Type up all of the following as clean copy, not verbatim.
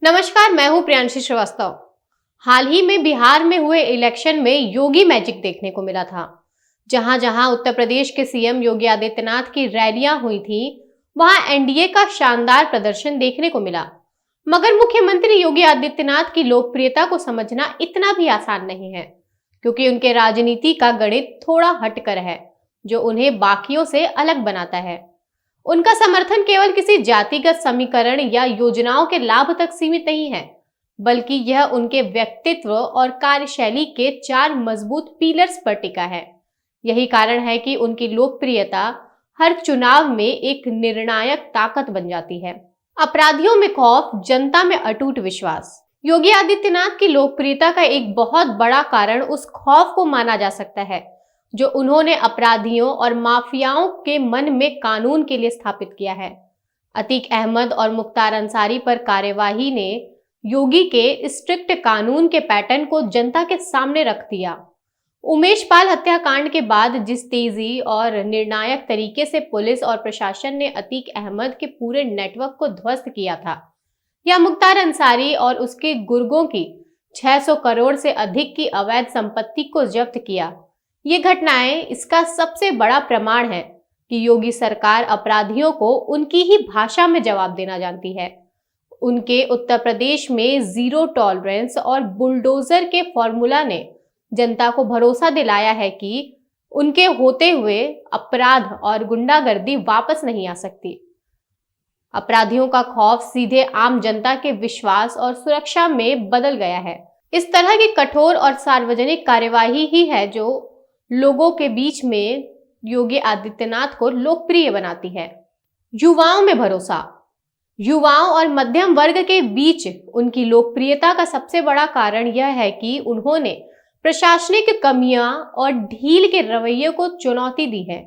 नमस्कार, मैं हूं प्रियांशी श्रीवास्तव। हाल ही में बिहार में हुए इलेक्शन में योगी मैजिक देखने को मिला था। जहां जहां उत्तर प्रदेश के सीएम योगी आदित्यनाथ की रैलियां हुई थी, वहां एनडीए का शानदार प्रदर्शन देखने को मिला। मगर मुख्यमंत्री योगी आदित्यनाथ की लोकप्रियता को समझना इतना भी आसान नहीं है, क्योंकि उनके राजनीति का गणित थोड़ा हटकर है, जो उन्हें बाकियों से अलग बनाता है। उनका समर्थन केवल किसी जातिगत समीकरण या योजनाओं के लाभ तक सीमित नहीं है, बल्कि यह उनके व्यक्तित्व और कार्यशैली के 4 मजबूत पिलर्स पर टिका है। यही कारण है कि उनकी लोकप्रियता हर चुनाव में एक निर्णायक ताकत बन जाती है। अपराधियों में खौफ, जनता में अटूट विश्वास। योगी आदित्यनाथ की लोकप्रियता का एक बहुत बड़ा कारण उस खौफ को माना जा सकता है जो उन्होंने अपराधियों और माफियाओं के मन में कानून के लिए स्थापित किया है। अतीक अहमद और मुख्तार अंसारी पर कार्यवाही ने योगी के स्ट्रिक्ट कानून के पैटर्न को जनता के सामने रख दिया। उमेश पाल हत्याकांड के बाद जिस तेजी और निर्णायक तरीके से पुलिस और प्रशासन ने अतीक अहमद के पूरे नेटवर्क को ध्वस्त किया था, या मुख्तार अंसारी और उसके गुर्गों की 600 करोड़ से अधिक की अवैध संपत्ति को जब्त किया, ये घटनाएं इसका सबसे बड़ा प्रमाण है कि योगी सरकार अपराधियों को उनकी ही भाषा में जवाब देना जानती है। उनके उत्तर प्रदेश में जीरो टॉलरेंस और बुलडोजर के फॉर्मूला ने जनता को भरोसा दिलाया है कि उनके होते हुए अपराध और गुंडागर्दी वापस नहीं आ सकती। अपराधियों का खौफ सीधे आम जनता के विश्वास और सुरक्षा में बदल गया है। इस तरह की कठोर और सार्वजनिक कार्यवाही ही है जो लोगों के बीच में योगी आदित्यनाथ को लोकप्रिय बनाती है। युवाओं में भरोसा। युवाओं और मध्यम वर्ग के बीच उनकी लोकप्रियता का सबसे बड़ा कारण यह है कि उन्होंने प्रशासनिक कमियां और ढील के रवैये को चुनौती दी है।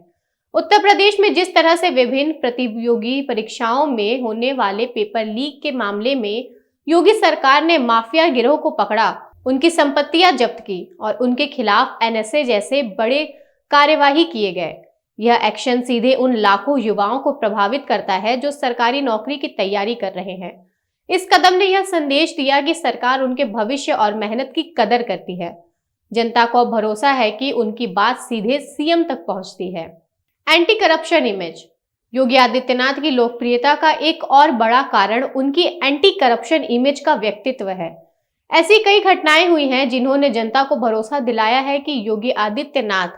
उत्तर प्रदेश में जिस तरह से विभिन्न प्रतियोगी परीक्षाओं में होने वाले पेपर लीक के मामले में योगी सरकार ने माफिया गिरोह को पकड़ा, उनकी संपत्तियां जब्त की और उनके खिलाफ एनएसए जैसे बड़े कार्यवाही किए गए, यह एक्शन सीधे उन लाखों युवाओं को प्रभावित करता है जो सरकारी नौकरी की तैयारी कर रहे हैं। इस कदम ने यह संदेश दिया कि सरकार उनके भविष्य और मेहनत की कदर करती है। जनता को भरोसा है कि उनकी बात सीधे सीएम तक पहुंचती है। Anti corruption image. Yogi Adityanath की लोकप्रियता का एक और बड़ा कारण उनकी एंटी करप्शन इमेज का व्यक्तित्व है। ऐसी कई घटनाएं हुई हैं जिन्होंने जनता को भरोसा दिलाया है कि योगी आदित्यनाथ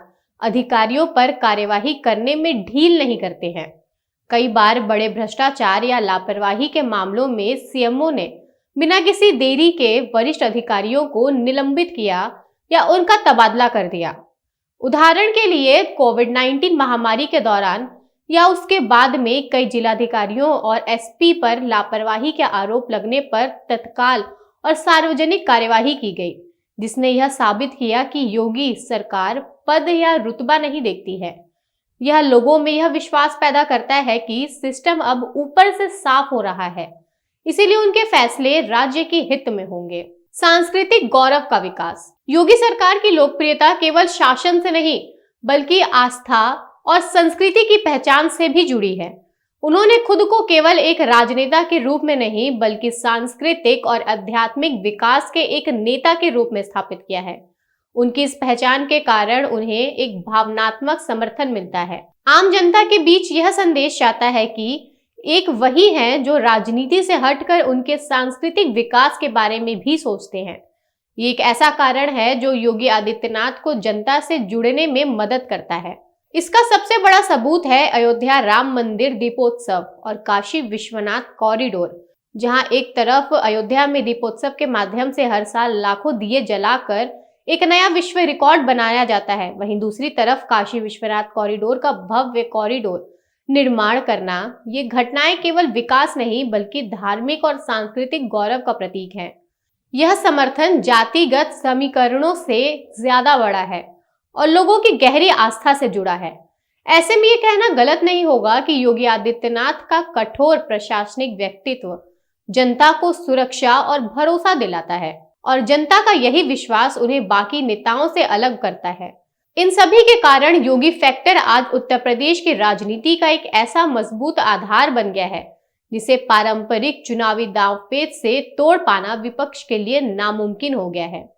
अधिकारियों पर कार्यवाही करने में ढील नहीं करते हैं। कई बार बड़े भ्रष्टाचार या लापरवाही के मामलों में सीएमओ ने बिना किसी देरी के वरिष्ठ अधिकारियों को निलंबित किया या उनका तबादला कर दिया। उदाहरण के लिए कोविड-19 महामारी के दौरान या उसके बाद में कई जिलाधिकारियों और एसपी पर लापरवाही के आरोप लगने पर तत्काल और सार्वजनिक कार्यवाही की गई, जिसने यह साबित किया कि योगी सरकार पद या रुतबा नहीं देखती है। यह लोगों में यह विश्वास पैदा करता है कि सिस्टम अब ऊपर से साफ हो रहा है, इसीलिए उनके फैसले राज्य के हित में होंगे। सांस्कृतिक गौरव का विकास। योगी सरकार की लोकप्रियता केवल शासन से नहीं, बल्कि आस्था और संस्कृति की पहचान से भी जुड़ी है। उन्होंने खुद को केवल एक राजनेता के रूप में नहीं, बल्कि सांस्कृतिक और आध्यात्मिक विकास के एक नेता के रूप में स्थापित किया है। उनकी इस पहचान के कारण उन्हें एक भावनात्मक समर्थन मिलता है। आम जनता के बीच यह संदेश जाता है कि एक वही हैं जो राजनीति से हटकर उनके सांस्कृतिक विकास के बारे में भी सोचते हैं। ये एक ऐसा कारण है जो योगी आदित्यनाथ को जनता से जुड़ने में मदद करता है। इसका सबसे बड़ा सबूत है अयोध्या राम मंदिर दीपोत्सव और काशी विश्वनाथ कॉरिडोर, जहां एक तरफ अयोध्या में दीपोत्सव के माध्यम से हर साल लाखों दिए जलाकर एक नया विश्व रिकॉर्ड बनाया जाता है, वहीं दूसरी तरफ काशी विश्वनाथ कॉरिडोर का भव्य कॉरिडोर निर्माण करना, ये घटनाएं केवल विकास नहीं बल्कि धार्मिक और सांस्कृतिक गौरव का प्रतीक है। यह समर्थन जातिगत समीकरणों से ज्यादा बड़ा है और लोगों की गहरी आस्था से जुड़ा है। ऐसे में ये कहना गलत नहीं होगा कि योगी आदित्यनाथ का कठोर प्रशासनिक व्यक्तित्व जनता को सुरक्षा और भरोसा दिलाता है और जनता का यही विश्वास उन्हें बाकी नेताओं से अलग करता है। इन सभी के कारण योगी फैक्टर आज उत्तर प्रदेश की राजनीति का एक ऐसा मजबूत आधार बन गया है जिसे पारंपरिक चुनावी दांवपेच से तोड़ पाना विपक्ष के लिए नामुमकिन हो गया है।